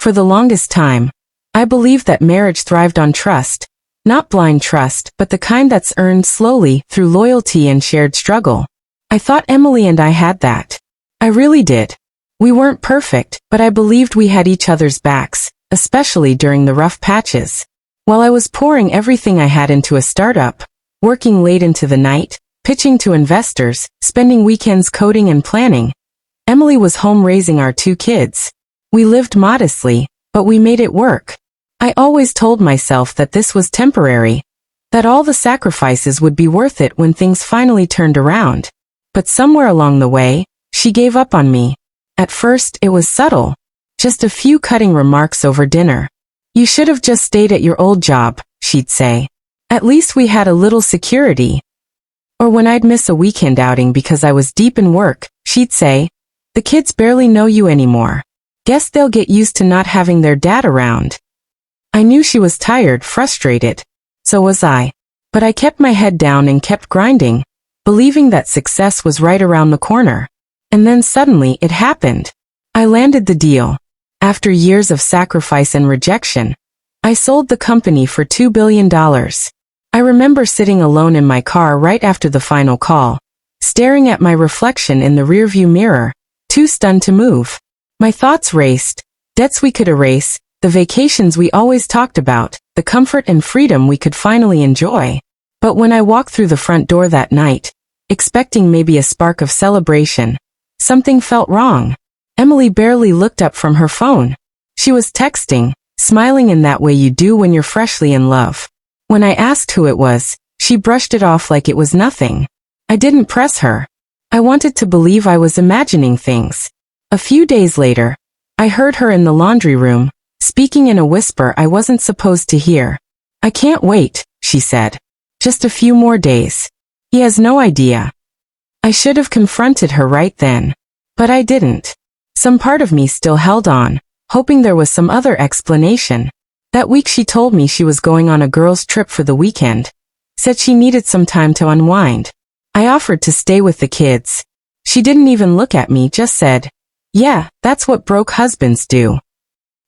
For the longest time, I believed that marriage thrived on trust, not blind trust, but the kind that's earned slowly through loyalty and shared struggle. I thought Emily and I had that. I really did. We weren't perfect, but I believed we had each other's backs, especially during the rough patches. While I was pouring everything I had into a startup, working late into the night, pitching to investors, spending weekends coding and planning, Emily was home raising our 2 kids. We lived modestly, but we made it work. I always told myself that this was temporary, that all the sacrifices would be worth it when things finally turned around. But somewhere along the way, she gave up on me. At first, it was subtle. Just a few cutting remarks over dinner. "You should have just stayed at your old job," she'd say. "At least we had a little security." Or when I'd miss a weekend outing because I was deep in work, she'd say, "The kids barely know you anymore. Guess they'll get used to not having their dad around." I knew she was tired, frustrated. So was I. But I kept my head down and kept grinding, believing that success was right around the corner. And then suddenly it happened. I landed the deal. After years of sacrifice and rejection, I sold the company for $2 billion. I remember sitting alone in my car right after the final call, staring at my reflection in the rearview mirror, too stunned to move. My thoughts raced, debts we could erase, the vacations we always talked about, the comfort and freedom we could finally enjoy. But when I walked through the front door that night, expecting maybe a spark of celebration, something felt wrong. Emily barely looked up from her phone. She was texting, smiling in that way you do when you're freshly in love. When I asked who it was, she brushed it off like it was nothing. I didn't press her. I wanted to believe I was imagining things. A few days later, I heard her in the laundry room, speaking in a whisper I wasn't supposed to hear. "I can't wait," she said. "Just a few more days." He has no idea. I should have confronted her right then. But I didn't. Some part of me still held on, hoping there was some other explanation. That week she told me she was going on a girls' trip for the weekend. Said she needed some time to unwind. I offered to stay with the kids. She didn't even look at me, just said, "Yeah, that's what broke husbands do."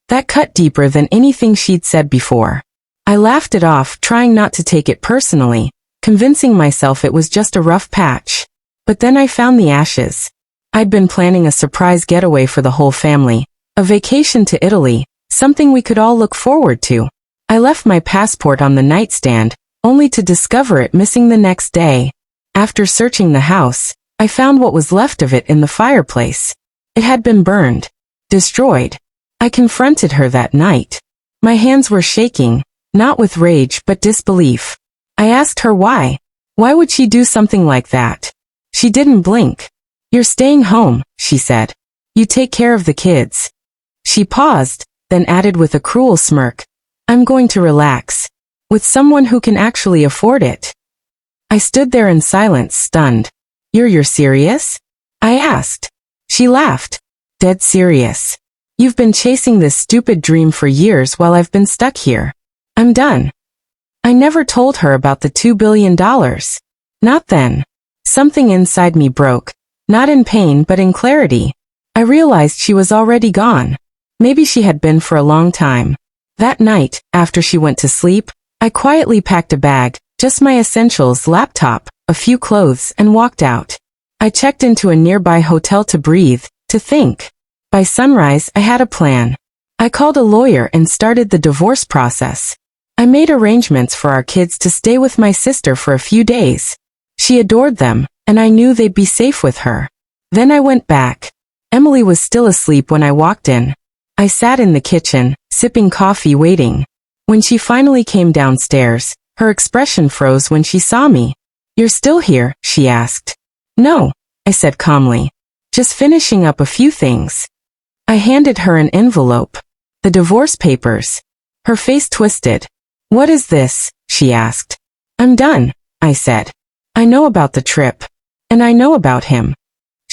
That cut deeper than anything she'd said before. I laughed it off, trying not to take it personally, convincing myself it was just a rough patch. But then I found the ashes. I'd been planning a surprise getaway for the whole family, a vacation to Italy, something we could all look forward to. I left my passport on the nightstand, only to discover it missing the next day. After searching the house, I found what was left of it in the fireplace. It had been burned, destroyed. I confronted her that night. My hands were shaking, not with rage but disbelief. I asked her why. Why would she do something like that? She didn't blink. "You're staying home," she said. "You take care of the kids." She paused, then added with a cruel smirk, "I'm going to relax. With someone who can actually afford it." I stood there in silence, stunned. You're serious?" I asked. She laughed. "Dead serious. You've been chasing this stupid dream for years while I've been stuck here. I'm done." I never told her about the $2 billion. Not then. Something inside me broke, not in pain but in clarity. I realized she was already gone. Maybe she had been for a long time. That night, after she went to sleep, I quietly packed a bag, just my essentials, laptop, a few clothes, and walked out. I checked into a nearby hotel to breathe, to think. By sunrise, I had a plan. I called a lawyer and started the divorce process. I made arrangements for our kids to stay with my sister for a few days. She adored them, and I knew they'd be safe with her. Then I went back. Emily was still asleep when I walked in. I sat in the kitchen, sipping coffee, waiting. When she finally came downstairs, her expression froze when she saw me. "You're still here?" she asked. "No," I said calmly. "Just finishing up a few things." I handed her an envelope. "The divorce papers." Her face twisted. "What is this?" she asked. "I'm done," I said. "I know about the trip. And I know about him."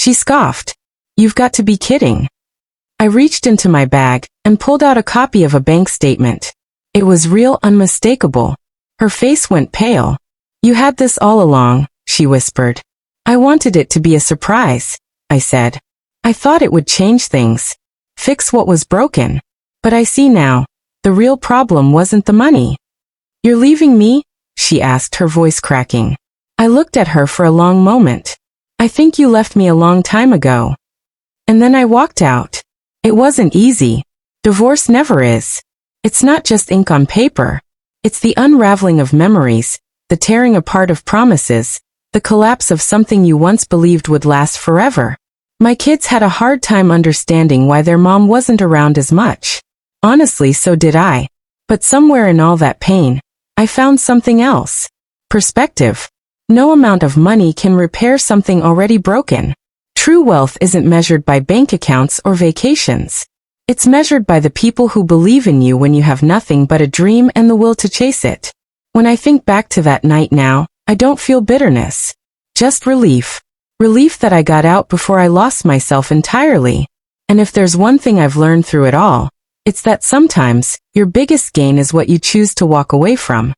She scoffed. "You've got to be kidding." I reached into my bag and pulled out a copy of a bank statement. It was real, unmistakable. Her face went pale. "You had this all along," she whispered. "I wanted it to be a surprise," I said. "I thought it would change things. Fix what was broken." But I see now. The real problem wasn't the money. You're leaving me? She asked, her voice cracking. I looked at her for a long moment. I think you left me a long time ago. And then I walked out. It wasn't easy. Divorce never is. It's not just ink on paper. It's the unraveling of memories, the tearing apart of promises, the collapse of something you once believed would last forever. My kids had a hard time understanding why their mom wasn't around as much. Honestly, so did I. But somewhere in all that pain, I found something else. Perspective. No amount of money can repair something already broken. True wealth isn't measured by bank accounts or vacations. It's measured by the people who believe in you when you have nothing but a dream and the will to chase it. When I think back to that night now, I don't feel bitterness. Just relief. Relief that I got out before I lost myself entirely. And if there's one thing I've learned through it all, it's that sometimes, your biggest gain is what you choose to walk away from.